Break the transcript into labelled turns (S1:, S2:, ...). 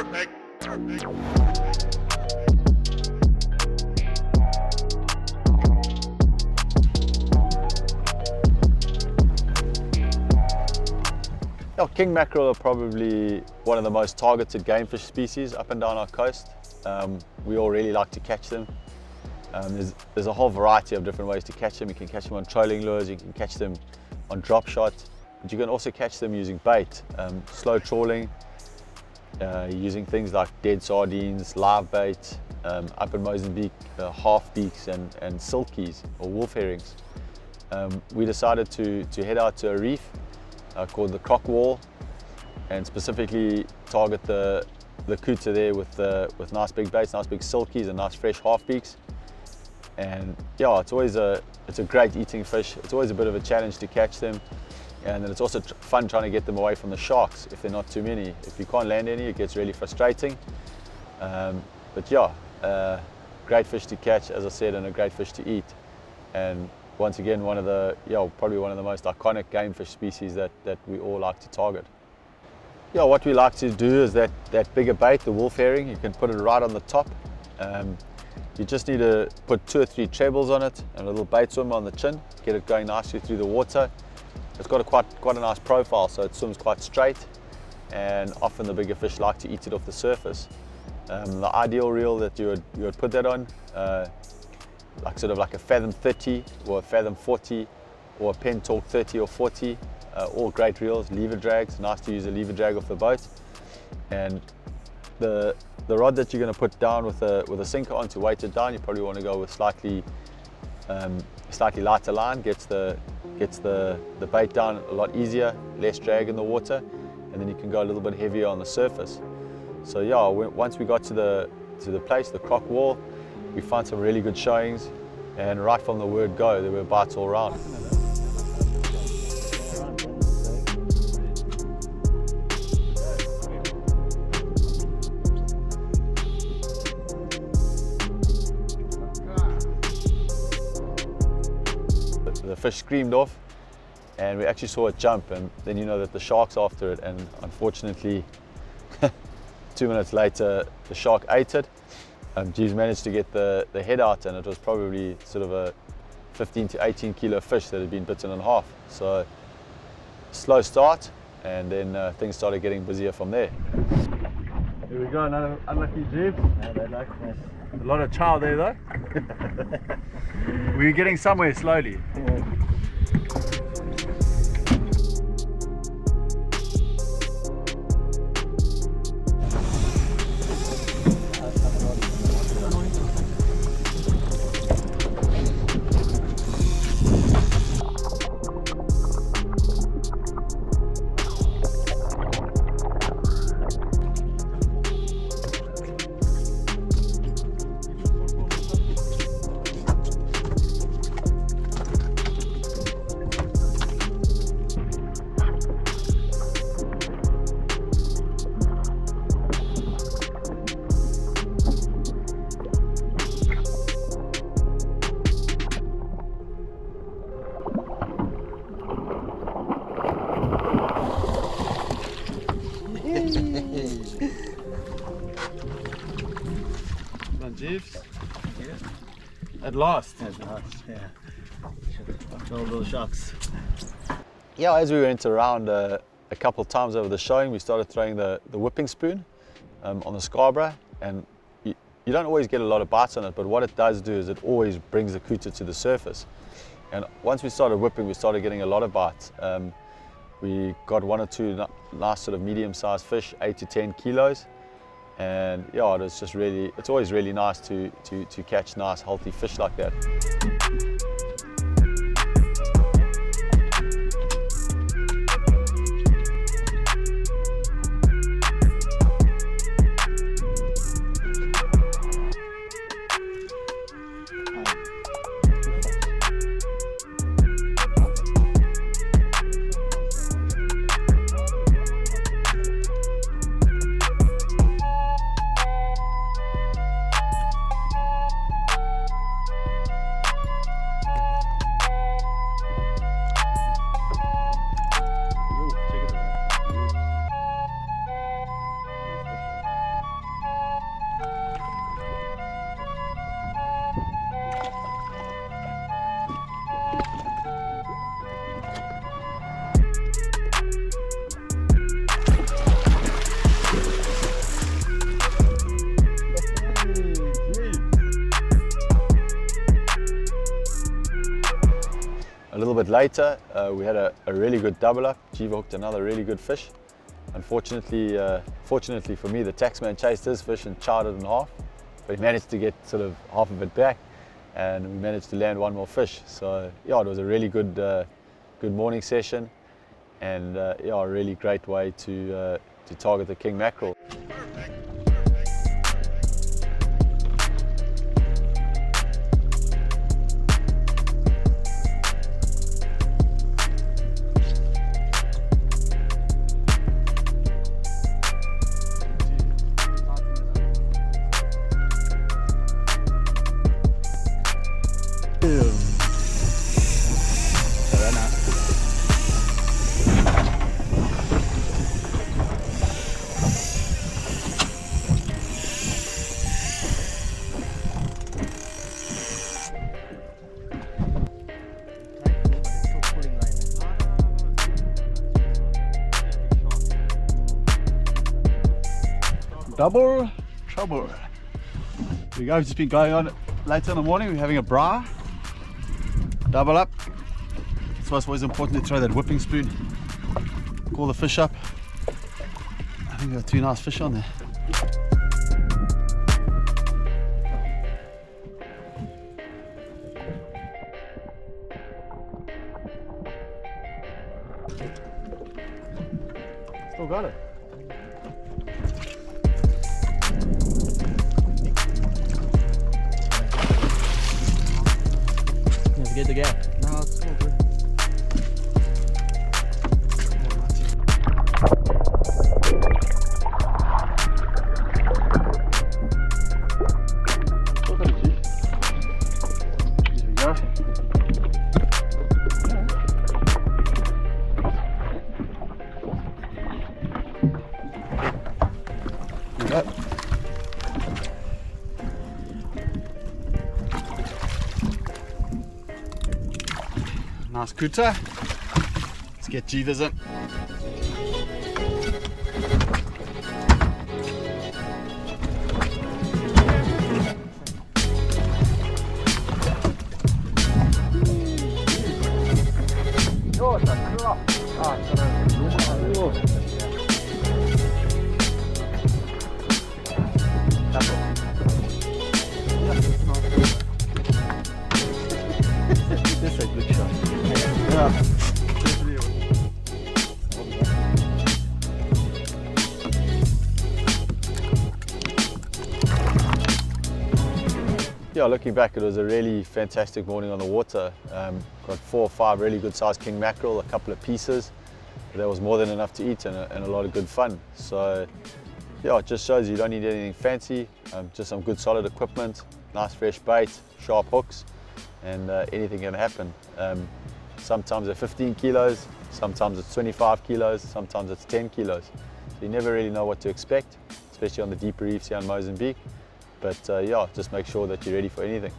S1: Perfect.
S2: King mackerel are probably one of the most targeted game fish species up and down our coast. We all really like to catch them. There's a whole variety of different ways to catch them. You can catch them on trolling lures, you can catch them on drop shot, but you can also catch them using bait, slow trawling, using things like dead sardines, live bait, up in Mozambique, half beaks and silkies or wolf herrings. We decided to head out to a reef called the Croc Wall and specifically target the Couta there with nice big baits, nice big silkies and nice fresh half beaks. And yeah, it's a great eating fish. It's always a bit of a challenge to catch them, and then it's also fun trying to get them away from the sharks if they're not too many. If you can't land any, it gets really frustrating. But yeah, great fish to catch, as I said, and a great fish to eat. And once again, probably one of the most iconic game fish species that we all like to target. Yeah, what we like to do is that bigger bait, the wolf herring, you can put it right on the top. You just need to put 2 or 3 trebles on it and a little bait swimmer on the chin, get it going nicely through the water. It's got quite a nice profile, so it swims quite straight, and often the bigger fish like to eat it off the surface. The ideal reel that you would put that on, like a fathom 30 or a fathom 40 or a pen talk 30 or 40, all great reels. Lever drags, nice to use a lever drag off the boat. And the rod that you're going to put down with a sinker on to weight it down, you probably want to go with slightly lighter line, gets the bait down a lot easier, less drag in the water, and then you can go a little bit heavier on the surface. So yeah, once we got to the place, the Croc Wall, we found some really good showings, and right from the word go, there were bites all around. The fish screamed off, and we actually saw it jump, and then you know that the shark's after it, and unfortunately 2 minutes later the shark ate it. Jeeves managed to get the head out, and it was probably sort of a 15 to 18 kilo fish that had been bitten in half. So slow start, and then things started getting busier from there. Here we go, another unlucky Jeeves. A lot of chow there though. We're getting somewhere slowly. Jeeves? Yeah. At last, yeah. All those sharks. Yeah, as we went around a couple of times over the showing, we started throwing the whipping spoon on the Scarborough, and you don't always get a lot of bites on it, but what it does do is it always brings the Couta to the surface. And once we started whipping, we started getting a lot of bites. We got 1 or 2 nice sort of medium-sized fish, 8 to 10 kilos. And yeah, it's always really nice to catch nice, healthy fish like that. bit later, we had a really good double up. Jiva hooked another really good fish. Unfortunately, fortunately for me, the taxman chased his fish and charred it in half, but he managed to get sort of half of it back, and we managed to land one more fish. So yeah, it was a really good morning session, and yeah, a really great way to target the king mackerel.
S1: Double trouble. We go, just been going on later in the morning. We're having a bra, double up. That's why it's always important to throw that whipping spoon, call the fish up. I think we've got 2 nice fish on there. Still got it.
S3: Forget the gap.
S1: No, it's all good. There we go. There we go. Nice Couta. Let's get Jivas in. Oh, it's a crop. Ah, it's got a normal. This is a good shot. Yeah.
S2: Yeah, looking back, it was a really fantastic morning on the water. Got 4 or 5 really good sized king mackerel, a couple of pieces. That was more than enough to eat, and a lot of good fun. So yeah, it just shows you don't need anything fancy, just some good solid equipment, nice fresh bait, sharp hooks, and anything can happen. Sometimes they're 15 kilos, sometimes it's 25 kilos, sometimes it's 10 kilos. So you never really know what to expect, especially on the deeper reefs here in Mozambique. But yeah, just make sure that you're ready for anything.